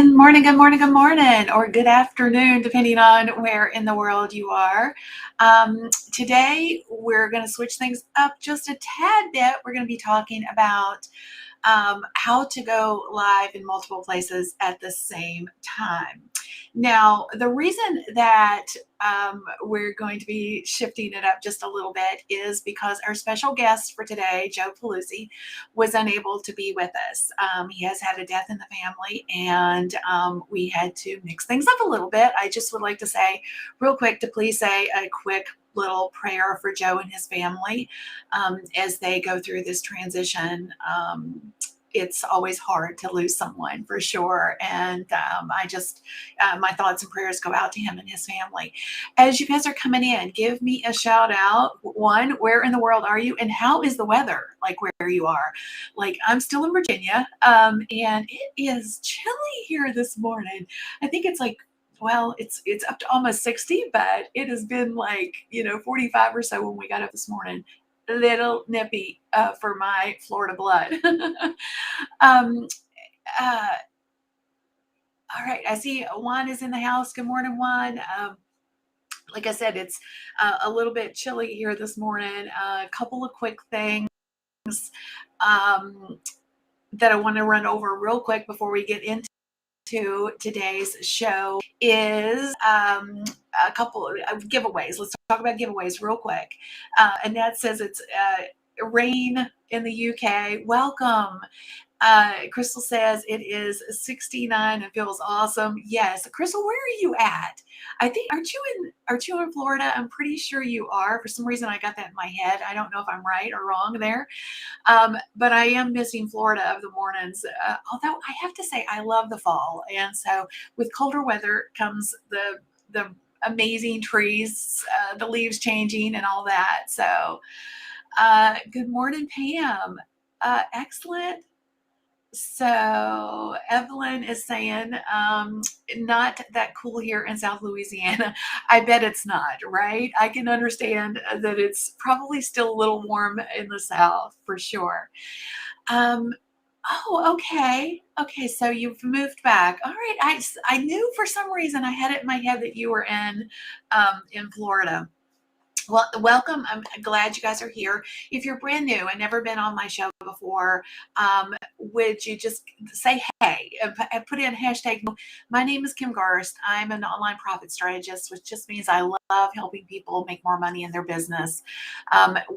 Good morning, good morning, good morning, or good afternoon, depending on where in the world you are. Today, we're going to switch things up just a tad bit. We're going to be talking about how to go live in multiple places at the same time. Now, the reason that we're going to be shifting it up just a little bit is because our special guest for today, Joe Paluzzi, was unable to be with us. He has had a death in the family, and we had to mix things up a little bit. I just would like to say real quick to please say a quick little prayer for Joe and his family as they go through this transition. It's always hard to lose someone, for sure. And my thoughts and prayers go out to him and his family. As you guys are coming in, give me a shout out. One, where in the world are you? And how is the weather like where you are? Like, I'm still in Virginia, and it is chilly here this morning. I think it's like, well, it's up to almost 60, but it has been like, 45 or so when we got up this morning. A little nippy for my Florida blood. um, all right, I see Juan is in the house. Good morning, Juan. Like I said, it's a little bit chilly here this morning. A couple of quick things that I want to run over real quick before we get into today's show is a couple of giveaways. Let's talk about giveaways real quick. Annette says it's rain in the UK. Welcome. Crystal says it is 69 and feels awesome. Yes, Crystal, where are you at? I think aren't you in Florida? I'm pretty sure you are. For some reason, I got that in my head. I don't know if I'm right or wrong there, but I am missing Florida of the mornings. Although I have to say, I love the fall, and so with colder weather comes the amazing trees, the leaves changing, and all that. So, good morning, Pam. Excellent. So Evelyn is saying, not that cool here in South Louisiana. I bet it's not, right? I can understand that it's probably still a little warm in the South for sure. Oh, okay. Okay, so you've moved back. All right. I knew for some reason I had it in my head that you were in Florida. Well, welcome. I'm glad you guys are here. If you're brand new and never been on my show before, would you just say hey and put in hashtag? My name is Kim Garst. I'm an online profit strategist, which just means I love helping people make more money in their business.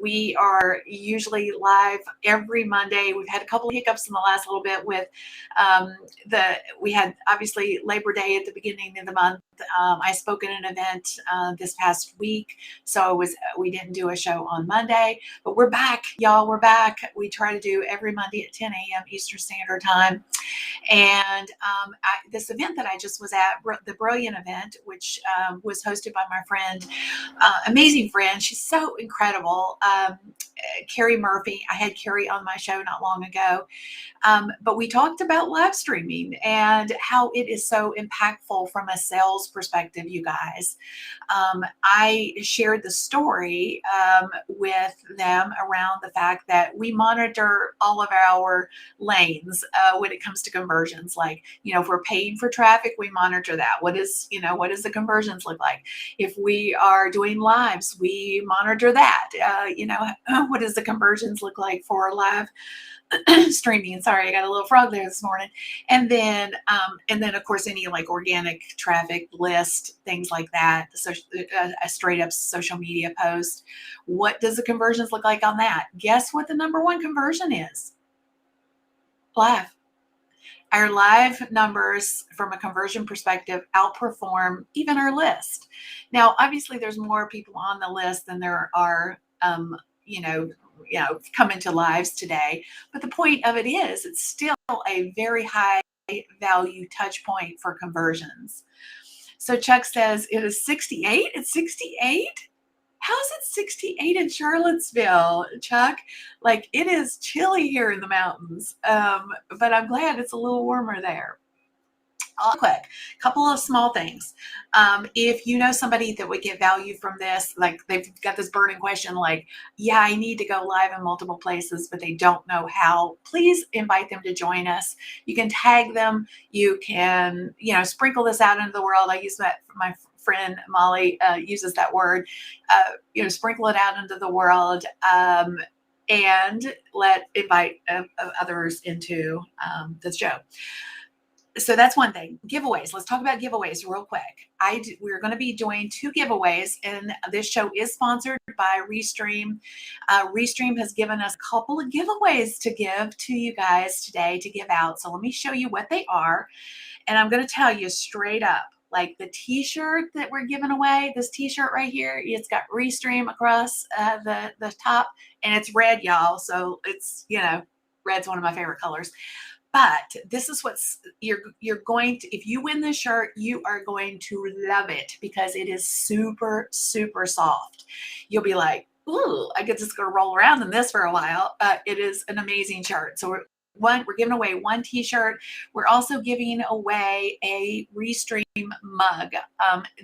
We are usually live every Monday. We've had a couple of hiccups in the last little bit with we had obviously Labor Day at the beginning of the month. I spoke at an event this past week, so we didn't do a show on Monday, but we're back, y'all. We're back. We try to do every Monday at 10 a.m. Eastern Standard Time. And this event that I just was at, the Brilliant event, which was hosted by my friend, amazing friend. She's so incredible. Carrie Murphy. I had Carrie on my show not long ago. But we talked about live streaming and how it is so impactful from a sales perspective, you guys. I shared the story with them around the fact that we monitor all of our lanes when it comes to conversions. Like, if we're paying for traffic, we monitor that. What does the conversions look like? If we are doing lives, we monitor that. What does the conversions look like for live streaming? Sorry, I got a little frog there this morning. And then of course any like organic traffic list, things like that. So a straight up social media post. What does the conversions look like on that? Guess what the number one conversion is? Live. Our live numbers from a conversion perspective outperform even our list. Now, obviously there's more people on the list than there are, come into lives today. But the point of it is it's still a very high value touch point for conversions. So Chuck says it is 68. It's 68. How's it 68 in Charlottesville, Chuck? Like, it is chilly here in the mountains, but I'm glad it's a little warmer there. Quick, couple of small things. If you know somebody that would get value from this, like they've got this burning question, like, yeah, I need to go live in multiple places, but they don't know how, please invite them to join us. You can tag them. You can, sprinkle this out into the world. I use that, my friend Molly uses that word, sprinkle it out into the world. And invite others into the show. So that's one thing. Giveaways. Let's talk about giveaways real quick. We're going to be doing 2 giveaways, and this show is sponsored by Restream. Restream has given us a couple of giveaways to give to you guys today to give out. So let me show you what they are, and I'm going to tell you straight up. Like the t-shirt that we're giving away, this t-shirt right here, it's got Restream across the top, and it's red, y'all. So it's, red's one of my favorite colors. But this is what's you're going to, if you win this shirt, you are going to love it because it is super, super soft. You'll be like, ooh, I get just gonna roll around in this for a while. It is an amazing shirt. So we're giving away 1 t-shirt. We're also giving away a Restream mug.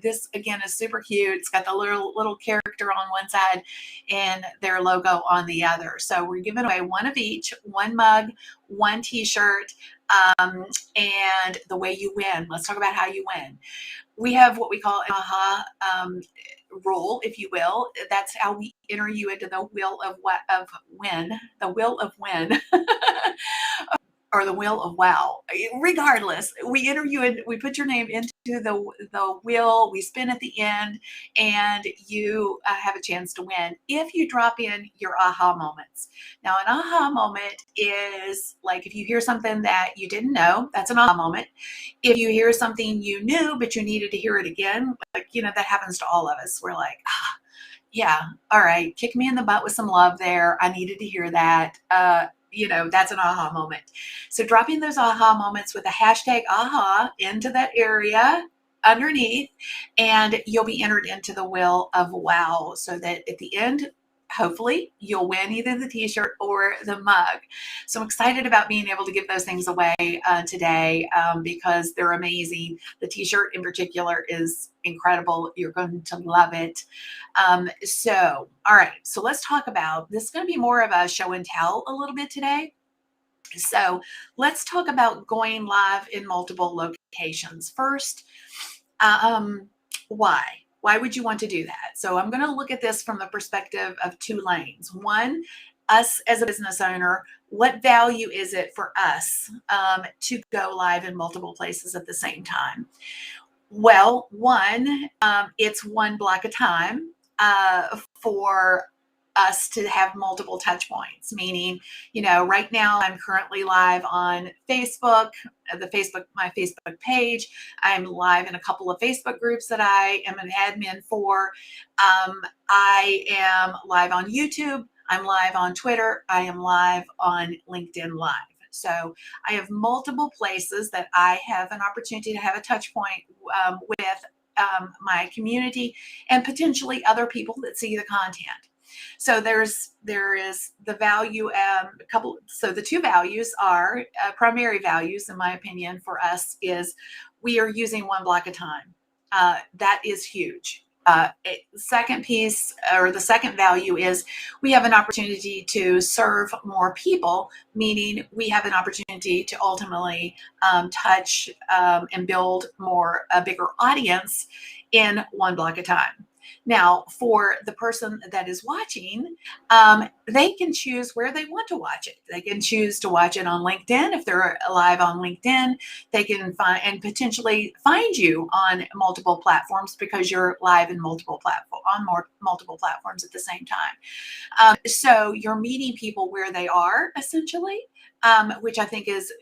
This again is super cute. It's got the little character on one side and their logo on the other. So we're giving away 1 of each, 1 mug, 1 t-shirt, and the way you win. Let's talk about how you win. We have what we call an aha rule, if you will. That's how we enter you into the wheel of win, the wheel of win. Or the wheel of wow. Regardless, we enter you in, we put your name into the wheel, we spin at the end, and you have a chance to win if you drop in your aha moments. Now, an aha moment is like if you hear something that you didn't know, that's an aha moment. If you hear something you knew, but you needed to hear it again, like, that happens to all of us. We're like, yeah, all right, kick me in the butt with some love there. I needed to hear that. That's an aha moment. So dropping those aha moments with a hashtag aha into that area underneath, and you'll be entered into the wheel of wow, so that at the end, hopefully you'll win either the t-shirt or the mug. So I'm excited about being able to give those things away today because they're amazing. The t-shirt in particular is incredible. You're going to love it. All right, so let's talk about, this is going to be more of a show and tell a little bit today. So let's talk about going live in multiple locations. First, why? Why would you want to do that? So I'm going to look at this from the perspective of 2 lanes. One, us as a business owner, what value is it for us to go live in multiple places at the same time? Well, one, it's 1 block of time for us to have multiple touch points, meaning, right now I'm currently live on Facebook, my Facebook page. I'm live in a couple of Facebook groups that I am an admin for. I am live on YouTube. I'm live on Twitter. I am live on LinkedIn Live. So I have multiple places that I have an opportunity to have a touch point with my community and potentially other people that see the content. So there is the value, so the 2 values are primary values, in my opinion, for us is we are using 1 block of time. That is huge. Second piece, or the second value, is we have an opportunity to serve more people, meaning we have an opportunity to ultimately touch and build a bigger audience in 1 block of time. Now, for the person that is watching, they can choose where they want to watch it. They can choose to watch it on LinkedIn. If they're live on LinkedIn, they can find and potentially find you on multiple platforms because you're live in multiple platforms at the same time. So you're meeting people where they are, essentially. Which I think is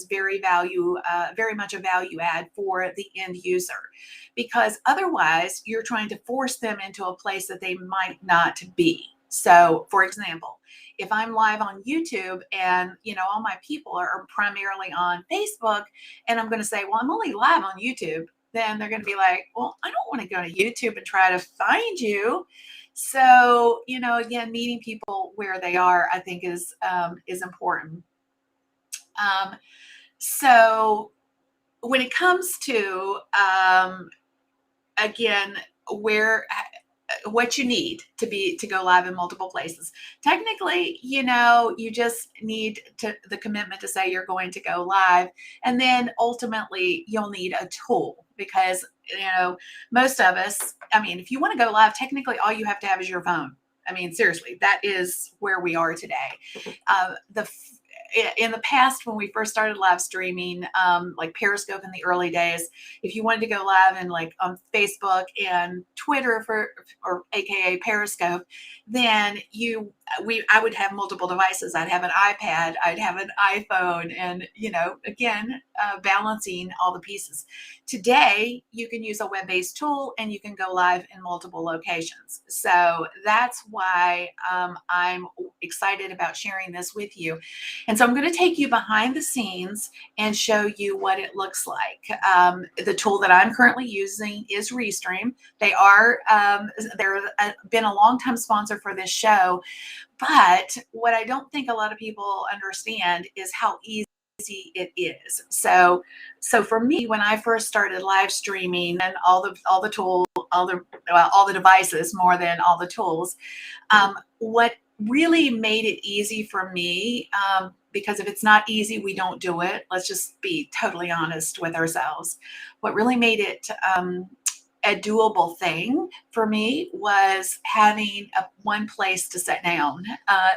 very much a value add for the end user, because otherwise you're trying to force them into a place that they might not be. So, for example, if I'm live on YouTube and all my people are primarily on Facebook, and I'm going to say, well, I'm only live on YouTube, then they're going to be like, well, I don't want to go to YouTube and try to find you. So, again, meeting people where they are, I think is important. So when it comes to, again, where, what you need to go live in multiple places. Technically, you just need the commitment to say you're going to go live, and then ultimately you'll need a tool, because most of us, I mean, if you want to go live, technically all you have to have is your phone. I mean, seriously, that is where we are today. In the past, when we first started live streaming, like Periscope in the early days, if you wanted to go live in like on Facebook and Twitter or AKA Periscope, then I would have multiple devices. I'd have an iPad, I'd have an iPhone, and again, balancing all the pieces. Today, you can use a web-based tool and you can go live in multiple locations. So that's why I'm excited about sharing this with you. And so I'm going to take you behind the scenes and show you what it looks like. The tool that I'm currently using is Restream. They're been a long-time sponsor for this show, but what I don't think a lot of people understand is how easy it is. So for me, when I first started live streaming, and all the tools, all the devices, more than all the tools, what really made it easy for me, because if it's not easy, we don't do it. Let's just be totally honest with ourselves. What really made it a doable thing for me was having one place to sit down.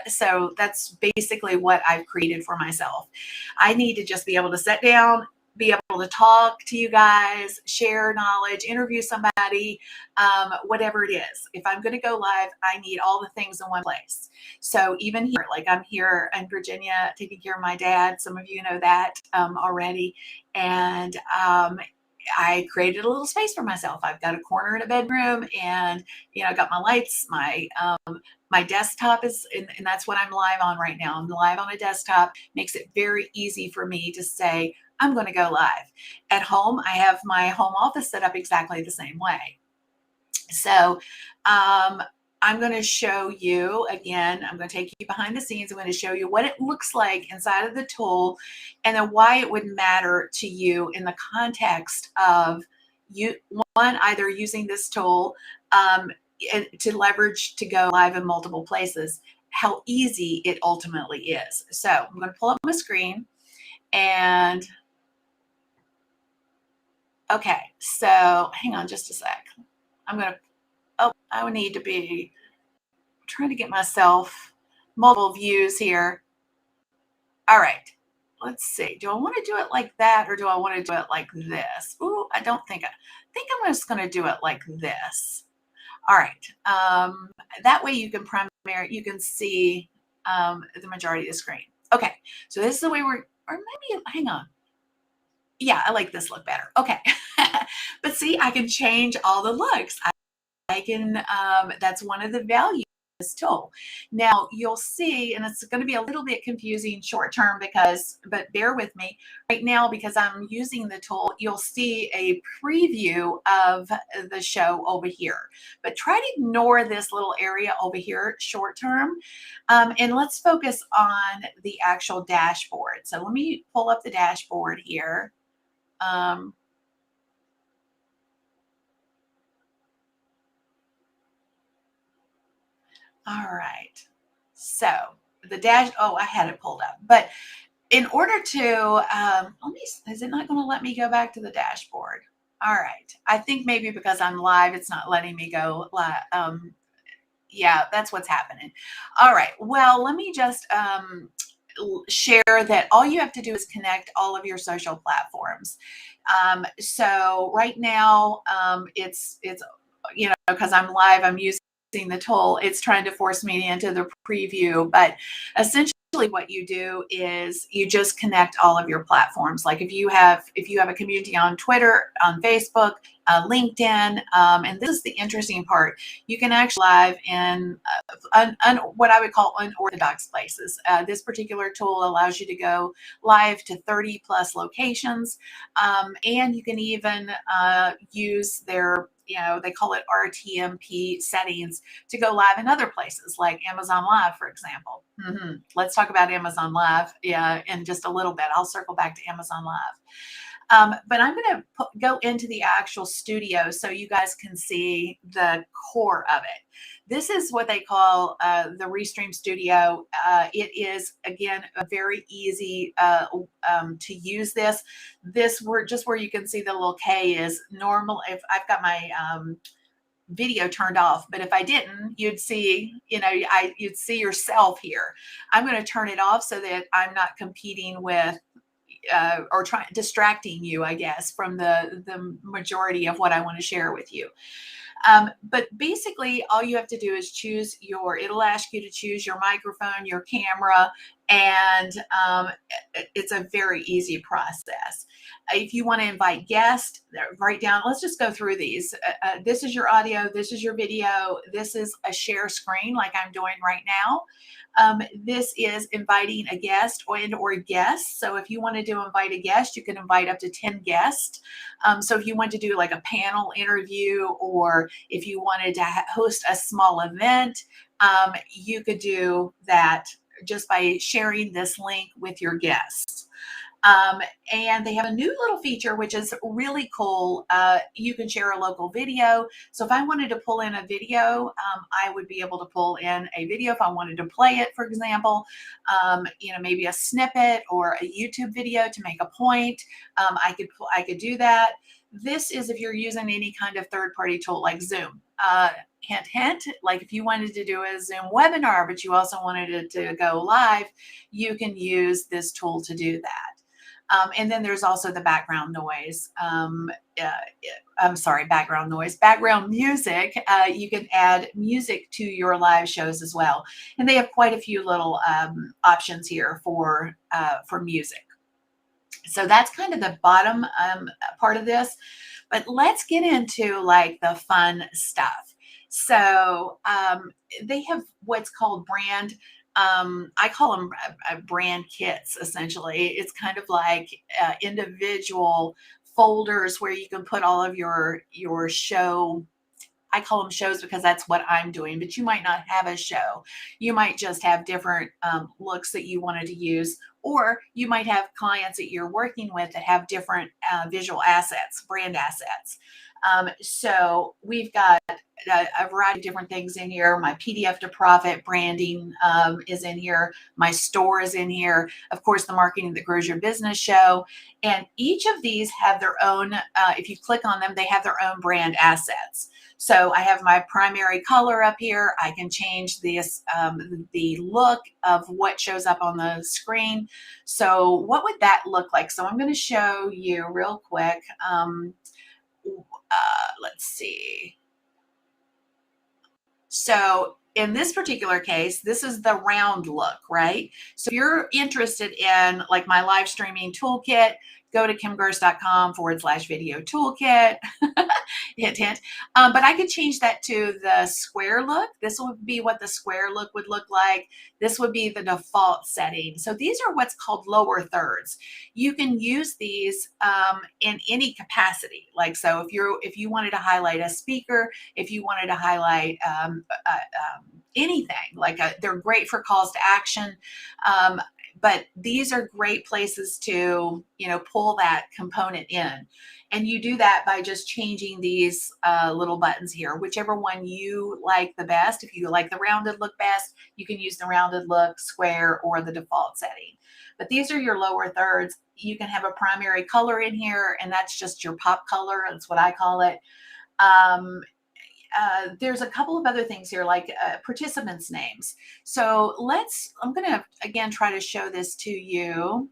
So that's basically what I've created for myself. I need to just be able to sit down, be able to talk to you guys, share knowledge, interview somebody, whatever it is. If I'm going to go live, I need all the things in one place. So even here, like I'm here in Virginia taking care of my dad. Some of you know that already. And I created a little space for myself. I've got a corner in a bedroom, and I got my lights, my desktop is, and that's what I'm live on right now. I'm live on a desktop. Makes it very easy for me to say, I'm going to go live. At home, I have my home office set up exactly the same way. So I'm going to show you, again, I'm going to take you behind the scenes. I'm going to show you what it looks like inside of the tool, and then why it would matter to you in the context of either using this tool to leverage to go live in multiple places, how easy it ultimately is. So I'm going to pull up my screen, and okay, so hang on just a sec. I would need to be trying to get myself multiple views here. All right, let's see. Do I want to do it like that, or do I want to do it like this? Ooh, I think I'm just going to do it like this. All right. That way you can see the majority of the screen. Okay, so this is the way or maybe, hang on. Yeah, I like this look better. Okay. But see, I can change all the looks. I can, that's one of the values of this tool. Now you'll see, and it's going to be a little bit confusing short term but bear with me right now, because I'm using the tool. You'll see a preview of the show over here, but try to ignore this little area over here short term. And let's focus on the actual dashboard. So let me pull up the dashboard here. All right. So the I had it pulled up, but in order to, is it not going to let me go back to the dashboard? All right. I think maybe because I'm live, it's not letting me go live. Yeah, that's what's happening. All right. Well, let me just share that all you have to do is connect all of your social platforms. So right now, it's because I'm live, I'm using the tool, it's trying to force me into the preview. But essentially what you do is you just connect all of your platforms. Like if you have a community on Twitter, on Facebook, LinkedIn, and this is the interesting part, you can actually live in what I would call unorthodox places. This particular tool allows you to go live to 30 plus locations, and you can even use their, they call it RTMP settings, to go live in other places like Amazon Live, for example. Let's talk about Amazon Live in just a little bit. I'll circle back to Amazon Live. But I'm going to go into the actual studio so you guys can see the core of it. This is what they call the Restream Studio. It is, again, a very easy to use this. This just where you can see the little K is normal. If I've got my video turned off, but if I didn't, you'd see, you'd see yourself here. I'm going to turn it off so that I'm not competing with or distracting you, I guess, from the majority of what I want to share with you. But basically, all you have to do is it'll ask you to choose your microphone, your camera, and it's a very easy process. If you want to invite guests, write down, let's just go through these. This is your audio, this is your video, this is a share screen like I'm doing right now. This is inviting a guest or guests. So if you wanted to invite a guest, you can invite up to 10 guests. So if you want to do like a panel interview, or if you wanted to host a small event, you could do that just by sharing this link with your guests. And they have a new little feature, which is really cool. You can share a local video. So if I wanted to pull in a video, I would be able to pull in a video if I wanted to play it, for example, maybe a snippet or a YouTube video to make a point. I could do that. This is if you're using any kind of third-party tool like Zoom. Hint, hint, like if you wanted to do a Zoom webinar, but you also wanted it to go live, you can use this tool to do that. And then there's also the background noise. Background music. You can add music to your live shows as well. And they have quite a few little options here for music. So that's kind of the bottom part of this. But let's get into like the fun stuff. So they have what's called brand. I call them brand kits, essentially. It's kind of like individual folders where you can put all of your show. I call them shows because that's what I'm doing, but you might not have a show. You might just have different looks that you wanted to use, or you might have clients that you're working with that have different visual assets, brand assets. So we've got a variety of different things in here. My PDF to Profit branding is in here. My store is in here. Of course, the Marketing That Grows Your Business show. And each of these have their own, if you click on them, they have their own brand assets. So I have my primary color up here. I can change this, the look of what shows up on the screen. So what would that look like? So I'm going to show you real quick. Let's see. So in this particular case, this is the round look, right? So if you're interested in like my live streaming toolkit, go to kimgers.com/video toolkit. Hint, hint. But I could change that to the square look. This would be what the square look would look like. This would be the default setting. So these are what's called lower thirds. You can use these in any capacity. Like, so if you wanted to highlight a speaker, if you wanted to highlight anything, like they're great for calls to action. But these are great places to, pull that component in. And you do that by just changing these little buttons here, whichever one you like the best. If you like the rounded look best, you can use the rounded look, square, or the default setting. But these are your lower thirds. You can have a primary color in here, and that's just your pop color. That's what I call it. There's a couple of other things here, like participants' names. So I'm going to, again, try to show this to you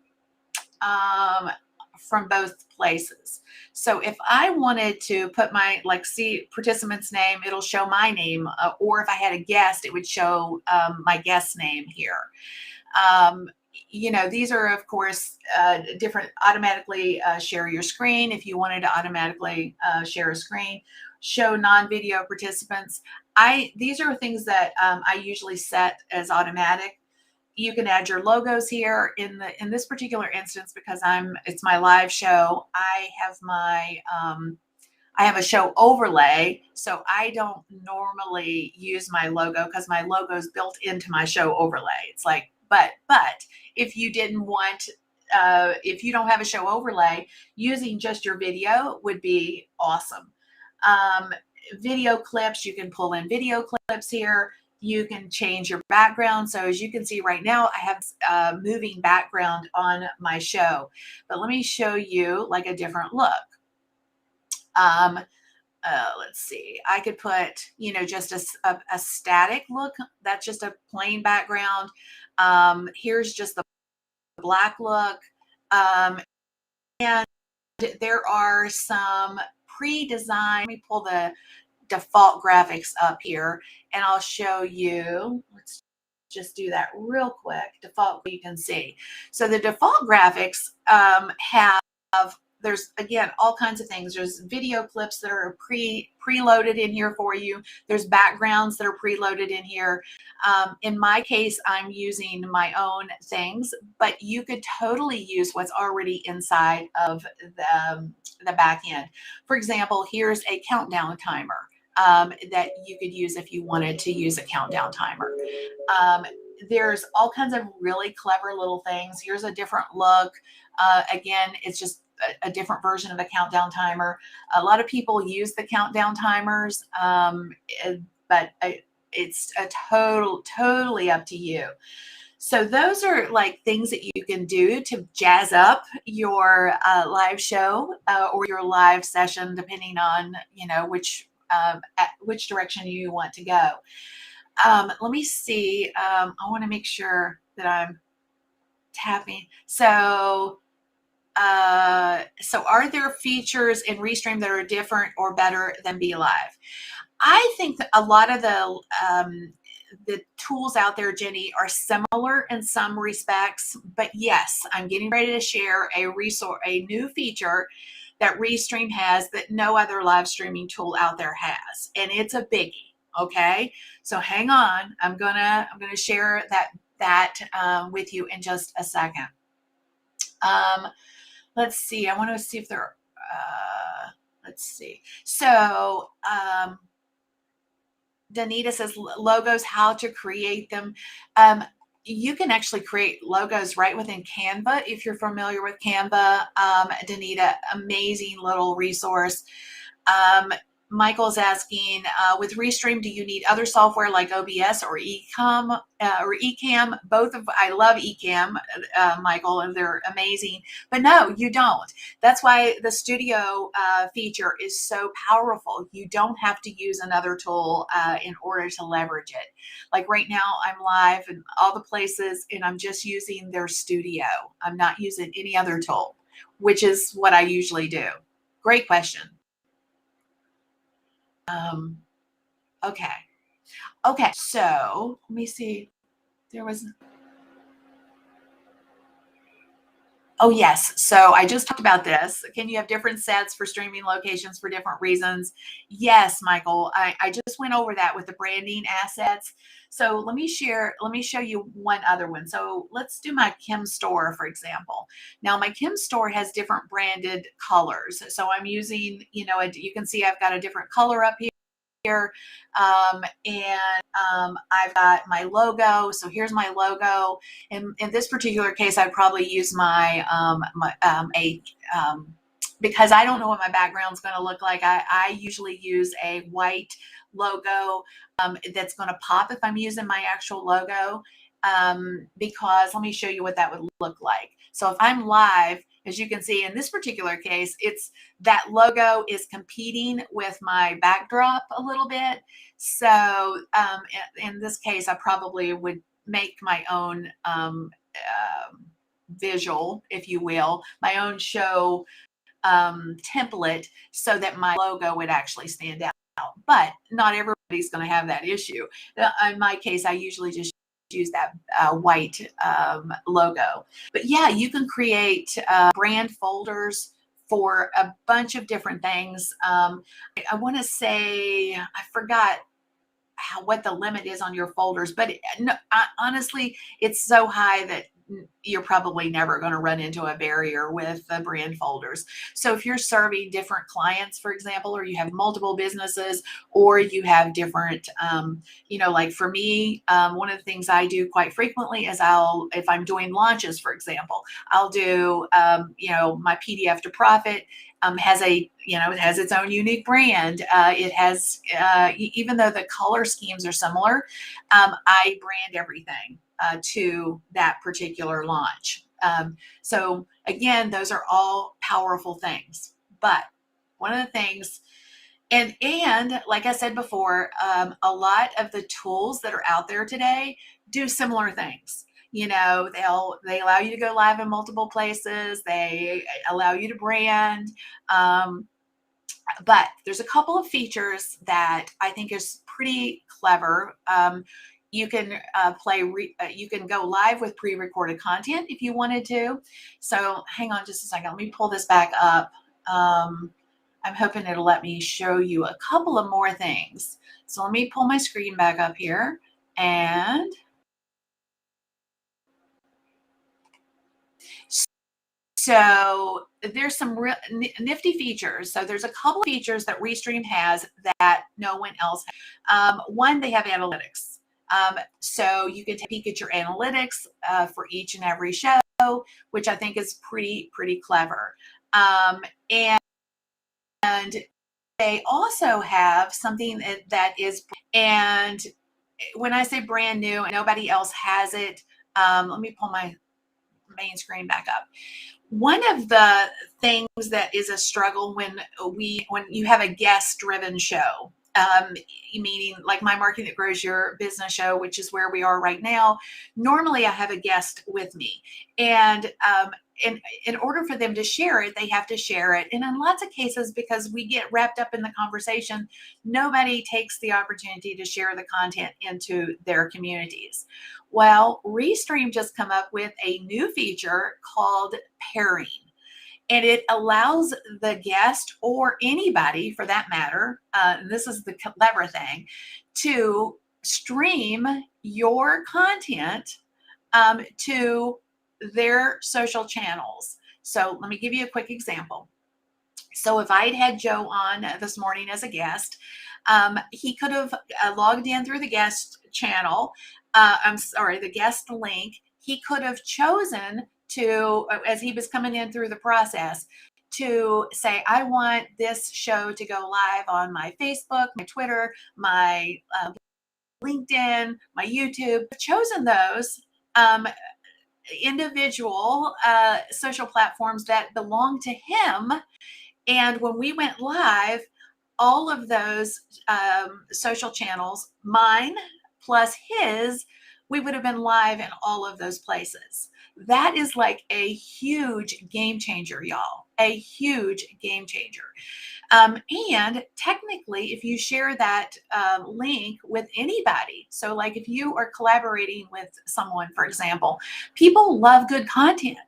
from both places. So if I wanted to put my, participant's name, it'll show my name. Or if I had a guest, it would show my guest's name here. These are, of course, different, automatically share your screen. If you wanted to automatically share a screen, show non-video participants. These are things that I usually set as automatic. You can add your logos here. In this particular instance, because it's my live show, I have a show overlay, so I don't normally use my logo because my logo is built into my show overlay. It's like, but if you didn't want if you don't have a show overlay, using just your video would be awesome. Video clips, you can pull in video clips here. You can change your background. So as you can see right now, I have a moving background on my show, but let me show you like a different look. Let's see, I could put, you know, just a static look. That's just a plain background. Here's just the black look. And there are some pre-designed, let me pull the default graphics up here and I'll show you. Let's just do that real quick. Default, you can see. So the default graphics have, there's again all kinds of things. There's video clips that are preloaded in here for you. There's backgrounds that are preloaded in here. In my case, I'm using my own things, but you could totally use what's already inside of the back end. For example, here's a countdown timer that you could use if you wanted to use a countdown timer. There's all kinds of really clever little things. Here's a different look. Again, it's just a different version of a countdown timer. A lot of people use the countdown timers, but it's a totally up to you. So those are like things that you can do to jazz up your live show or your live session, depending on, you know, which direction you want to go. Let me see. I want to make sure that I'm tapping. So are there features in Restream that are different or better than BeLive? I think that a lot of the tools out there, Jenny, are similar in some respects, but yes, I'm getting ready to share a new feature that Restream has that no other live streaming tool out there has, and it's a biggie. Okay, so hang on. I'm gonna share that with you in just a second. Let's see. I want to see if there. Let's see. So Danita says logos, how to create them. You can actually create logos right within Canva if you're familiar with Canva. Danita, amazing little resource. Michael's asking, with Restream, do you need other software like OBS or eCamm? Both of, I love eCamm, Michael, and they're amazing. But no, you don't. That's why the studio feature is so powerful. You don't have to use another tool in order to leverage it. Like right now, I'm live in all the places, and I'm just using their studio. I'm not using any other tool, which is what I usually do. Great question. Okay, so let me see. There was, oh yes, so I just talked about this. Can you have different sets for streaming locations for different reasons? Yes, Michael, I just went over that with the branding assets. So let me show you one other one. So let's do my Kim store, for example. Now my Kim store has different branded colors. So I'm using, you know, you can see I've got a different color up here. I've got my logo. So here's my logo. In this particular case, I'd probably use because I don't know what my background's going to look like. I usually use a white logo that's going to pop if I'm using my actual logo. Because let me show you what that would look like. So if I'm live, as you can see in this particular case, it's that logo is competing with my backdrop a little bit. So in this case, I probably would make my own visual, if you will, my own show template so that my logo would actually stand out. But not everybody's going to have that issue. In my case, I usually just use that white logo. But yeah, you can create brand folders for a bunch of different things. I want to say, I forgot what the limit is on your folders, but honestly, it's so high that you're probably never going to run into a barrier with the brand folders. So if you're serving different clients, for example, or you have multiple businesses, or you have different, like for me, one of the things I do quite frequently is if I'm doing launches, for example, I'll do, my PDF to Profit it has its own unique brand. It has, even though the color schemes are similar, I brand everything to that particular launch. So again, those are all powerful things. But one of the things, and like I said before, a lot of the tools that are out there today do similar things. They allow you to go live in multiple places. They allow you to brand. But there's a couple of features that I think is pretty clever. You can you can go live with pre-recorded content if you wanted to. So hang on just a second. Let me pull this back up. I'm hoping it'll let me show you a couple of more things. So let me pull my screen back up here, and so there's some real nifty features. So there's a couple of features that Restream has that no one else has. One, they have analytics. So you can take a peek at your analytics for each and every show, which I think is pretty clever. And they also have something that is, and when I say brand new and nobody else has it, let me pull my main screen back up. One of the things that is a struggle when you have a guest driven show, meaning like my Marketing That Grows Your Business show, which is where we are right now, normally I have a guest with me, and in order for them to share it, they have to share it. And in lots of cases, because we get wrapped up in the conversation, nobody takes the opportunity to share the content into their communities. Well, Restream just come up with a new feature called pairing. And it allows the guest, or anybody for that matter, this is the clever thing, to stream your content to their social channels. So let me give you a quick example. So if I'd had Joe on this morning as a guest, he could have logged in through the guest channel. The guest link. He could have chosen to, as he was coming in through the process, to say, I want this show to go live on my Facebook, my Twitter, my LinkedIn, my YouTube. I've chosen those individual social platforms that belong to him. And when we went live, all of those social channels, mine plus his, we would have been live in all of those places. That is like a huge game changer, y'all. A huge game changer. And technically, if you share that link with anybody, so like if you are collaborating with someone, for example, people love good content.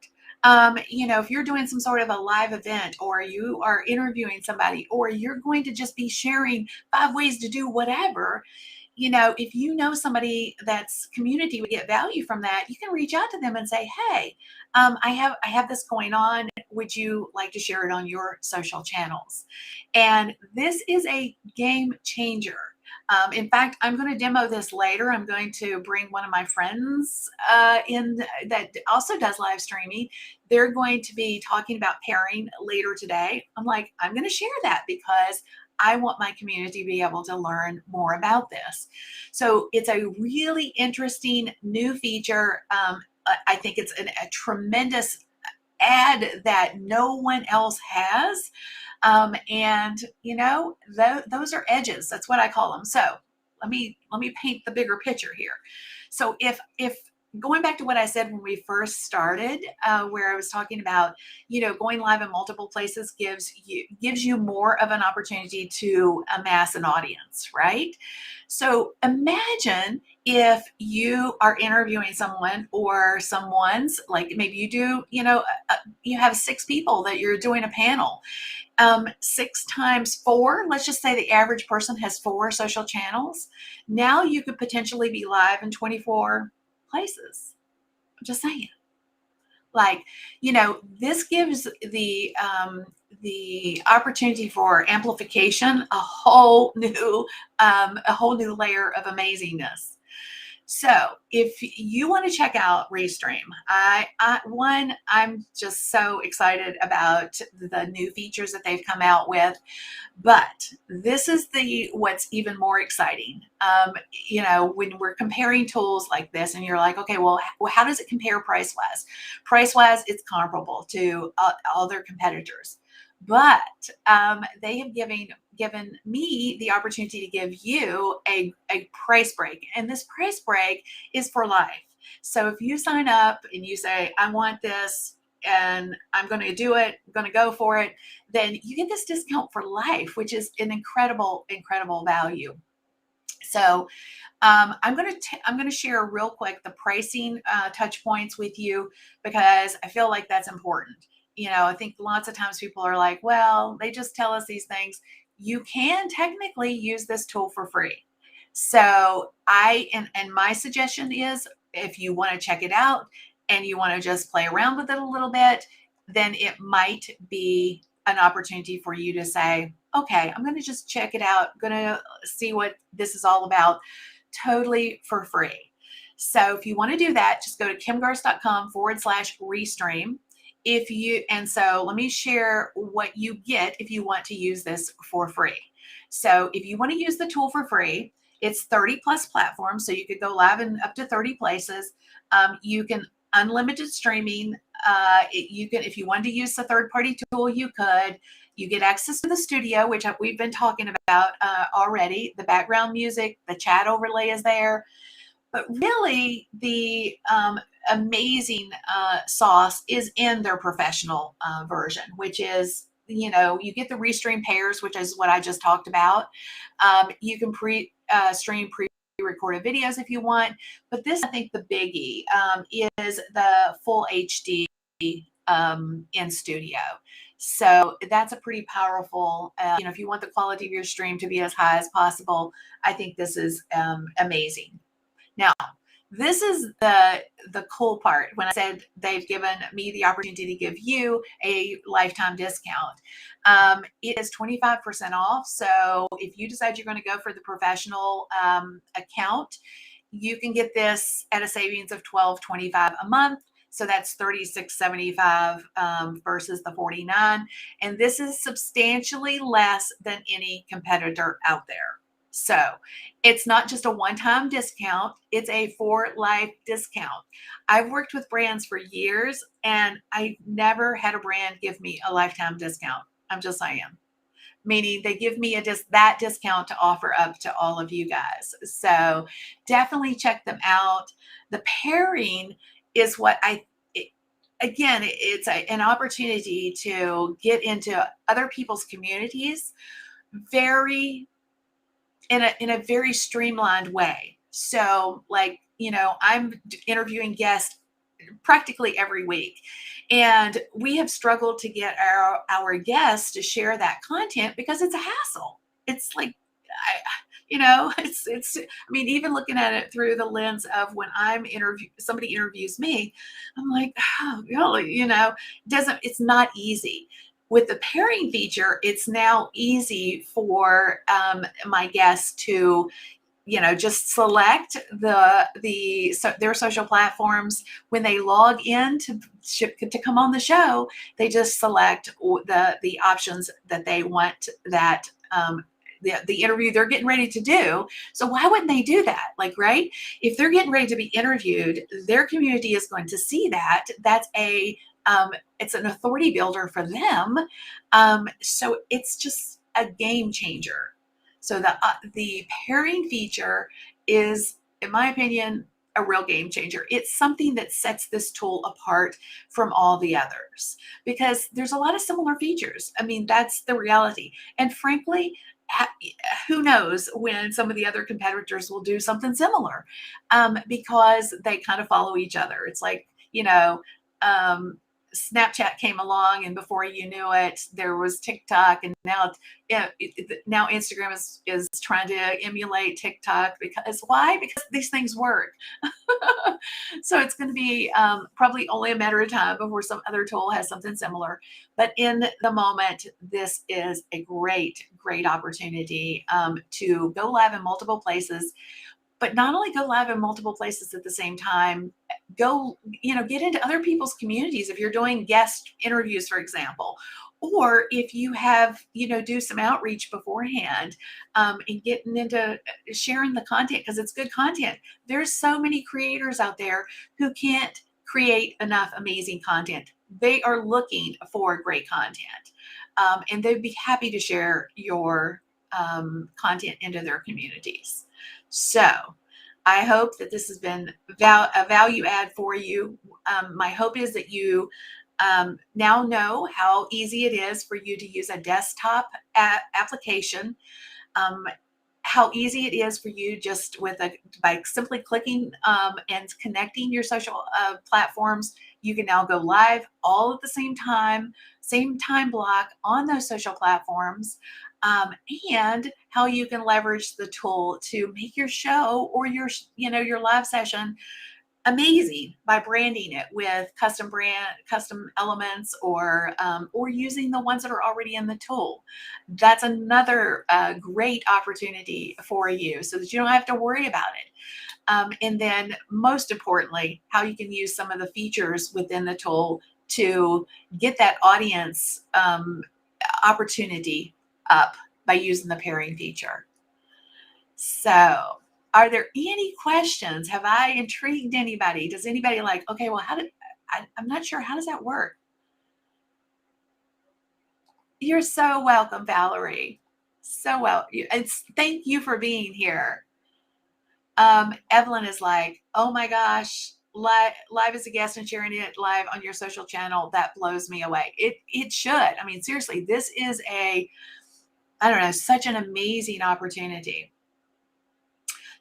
If you're doing some sort of a live event, or you are interviewing somebody, or you're going to just be sharing 5 ways to do whatever, if you know somebody that's community would get value from that, you can reach out to them and say, hey, I have this going on. Would you like to share it on your social channels? And this is a game changer. In fact, I'm going to demo this later. I'm going to bring one of my friends in that also does live streaming. They're going to be talking about pairing later today. I'm going to share that because I want my community to be able to learn more about this. So it's a really interesting new feature. I think it's a tremendous add that no one else has. Those are edges. That's what I call them. So let me paint the bigger picture here. So if going back to what I said when we first started, where I was talking about, going live in multiple places gives you more of an opportunity to amass an audience, right? So imagine if you are interviewing someone, or someone's, like maybe you do, you have 6 people that you're doing a panel. 6 times 4, let's just say the average person has 4 social channels. Now you could potentially be live in 24 places. I'm just saying. Like, this gives the opportunity for amplification, a whole new layer of amazingness. So if you want to check out Restream, I'm just so excited about the new features that they've come out with. But this is what's even more exciting. When we're comparing tools like this, and you're like, okay, well, how does it compare price wise? Price wise, it's comparable to all their competitors. But they have given me the opportunity to give you a price break, and this price break is for life. So if you sign up and you say, I want this, and I'm going to do it, I'm going to go for it, then you get this discount for life, which is an incredible, incredible value. So I'm going to share real quick the pricing touch points with you, because I feel like that's important. I think lots of times people are like, well, they just tell us these things. You can technically use this tool for free. So and my suggestion is, if you want to check it out and you want to just play around with it a little bit, then it might be an opportunity for you to say, okay, I'm going to just check it out. I'm going to see what this is all about, totally for free. So if you want to do that, just go to kimgarst.com/restream. So let me share what you get if you want to use this for free. So if you want to use the tool for free, it's 30 plus platforms. So you could go live in up to 30 places. You can unlimited streaming. You can, if you wanted to use the third-party tool, you could. You get access to the studio, which we've been talking about already. The background music, the chat overlay is there. But really, the amazing sauce is in their professional version, which is, you get the Restream pairs, which is what I just talked about. You can stream pre-recorded videos if you want. But this, I think the biggie is the full HD in studio. So that's a pretty powerful, if you want the quality of your stream to be as high as possible, I think this is amazing. Now, this is the cool part. When I said they've given me the opportunity to give you a lifetime discount, it is 25% off. So if you decide you're going to go for the professional account, you can get this at a savings of $12.25 a month. So that's $36.75 versus the $49. And this is substantially less than any competitor out there. So it's not just a one-time discount, it's a for life discount. I've worked with brands for years, and I never had a brand give me a lifetime discount. I'm just saying. Meaning they give me that discount to offer up to all of you guys. So definitely check them out. The pairing is what it's an opportunity to get into other people's communities in a very streamlined way. So I'm interviewing guests practically every week, and we have struggled to get our guests to share that content because it's a hassle. It's like, even looking at it through the lens of when somebody interviews me, I'm like, oh, really, it's not easy. With the pairing feature, it's now easy for my guests to, just select their social platforms. When they log in to come on the show, they just select the options that they want, that the interview they're getting ready to do. So why wouldn't they do that? Right? If they're getting ready to be interviewed, their community is going to see that. That's it's an authority builder for them. So it's just a game changer. So the pairing feature is, in my opinion, a real game changer. It's something that sets this tool apart from all the others, because there's a lot of similar features. That's the reality. And frankly, who knows when some of the other competitors will do something similar, because they kind of follow each other. It's like, Snapchat came along, and before you knew it, there was TikTok, and now, now Instagram is trying to emulate TikTok. Because why? Because these things work. So it's going to be probably only a matter of time before some other tool has something similar. But in the moment, this is a great opportunity to go live in multiple places. But not only go live in multiple places at the same time, go, get into other people's communities if you're doing guest interviews, for example, or if you have, do some outreach beforehand, and getting into sharing the content because it's good content. There's so many creators out there who can't create enough amazing content. They are looking for great content, and they'd be happy to share your content into their communities. So I hope that this has been a value add for you. My hope is that you now know how easy it is for you to use a desktop application. How easy it is for you just by simply clicking and connecting your social platforms. You can now go live all at the same time block on those social platforms, and how you can leverage the tool to make your show or your live session amazing by branding it with custom elements, or using the ones that are already in the tool. That's another great opportunity for you, so that you don't have to worry about it. And then most importantly, how you can use some of the features within the tool to get that audience opportunity up by using the pairing feature. So, are there any questions? Have I intrigued anybody? Does anybody okay, well, I'm not sure, how does that work? You're so welcome, Valerie. So thank you for being here. Evelyn is like, oh my gosh, live as a guest and sharing it live on your social channel. That blows me away. It should. I mean, seriously, this is such an amazing opportunity.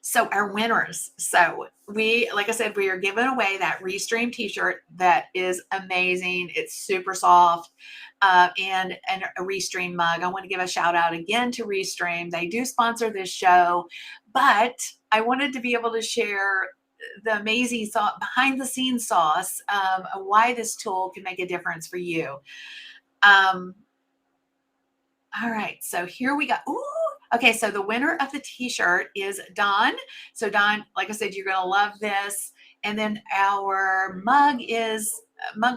So our winners. So like I said, we are giving away that Restream t-shirt that is amazing. It's super soft, and a Restream mug. I want to give a shout out again to Restream. They do sponsor this show, but I wanted to be able to share the amazing behind the scenes sauce of why this tool can make a difference for you. All right, so here we go. Ooh, okay, so the winner of the t-shirt is Don. So Don, like I said, you're gonna love this. And then our mug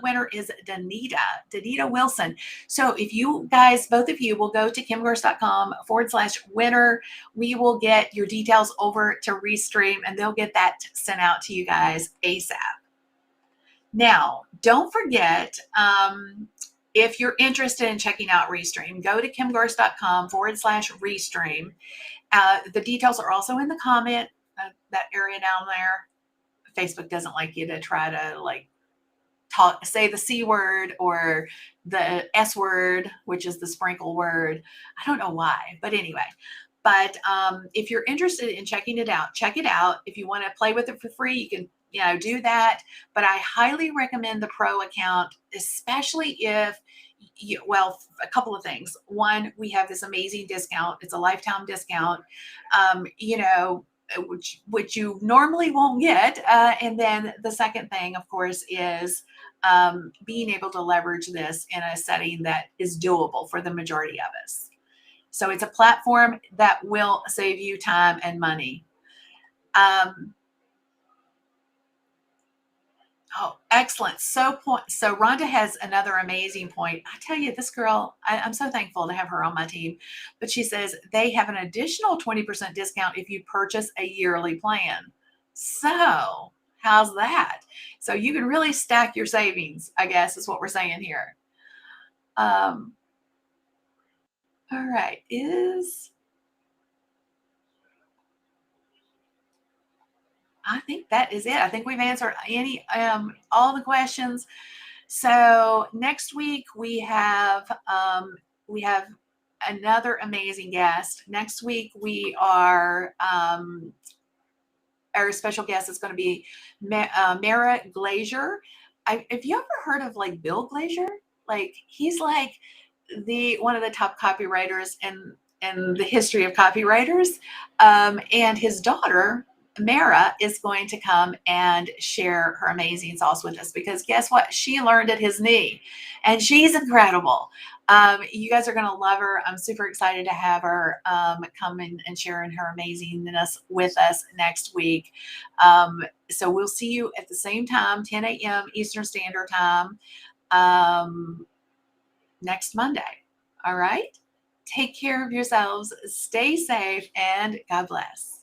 winner is Danita Wilson. So if you guys, both of you, will go to kimgarst.com/winner, we will get your details over to Restream, and they'll get that sent out to you guys ASAP. Now, don't forget, if you're interested in checking out Restream, go to kimgarst.com/Restream. The details are also in the comment, that area down there. Facebook doesn't like you to try to say the C word or the S word, which is the sprinkle word. I don't know why, but anyway. But if you're interested in checking it out, check it out. If you want to play with it for free, you can do that. But I highly recommend the pro account, especially if a couple of things. One, we have this amazing discount. It's a lifetime discount, which you normally won't get. And then the second thing, of course, is being able to leverage this in a setting that is doable for the majority of us. So it's a platform that will save you time and money. Oh, excellent. So Rhonda has another amazing point. I tell you, this girl, I'm so thankful to have her on my team. But she says they have an additional 20% discount if you purchase a yearly plan. So how's that? So you can really stack your savings, I guess, is what we're saying here. All right. I think that is it. I think we've answered all the questions. So next week we have another amazing guest. Next week we are our special guest is going to be Mara Glazier. Have you ever heard of like Bill Glazier? Like he's like the one of the top copywriters in the history of copywriters. And his daughter Mara is going to come and share her amazing sauce with us because guess what? She learned at his knee, and she's incredible. You guys are going to love her. I'm super excited to have her come in and sharing her amazingness with us next week. So we'll see you at the same time, 10 a.m. Eastern Standard Time. Next Monday. All right. Take care of yourselves, stay safe, and God bless.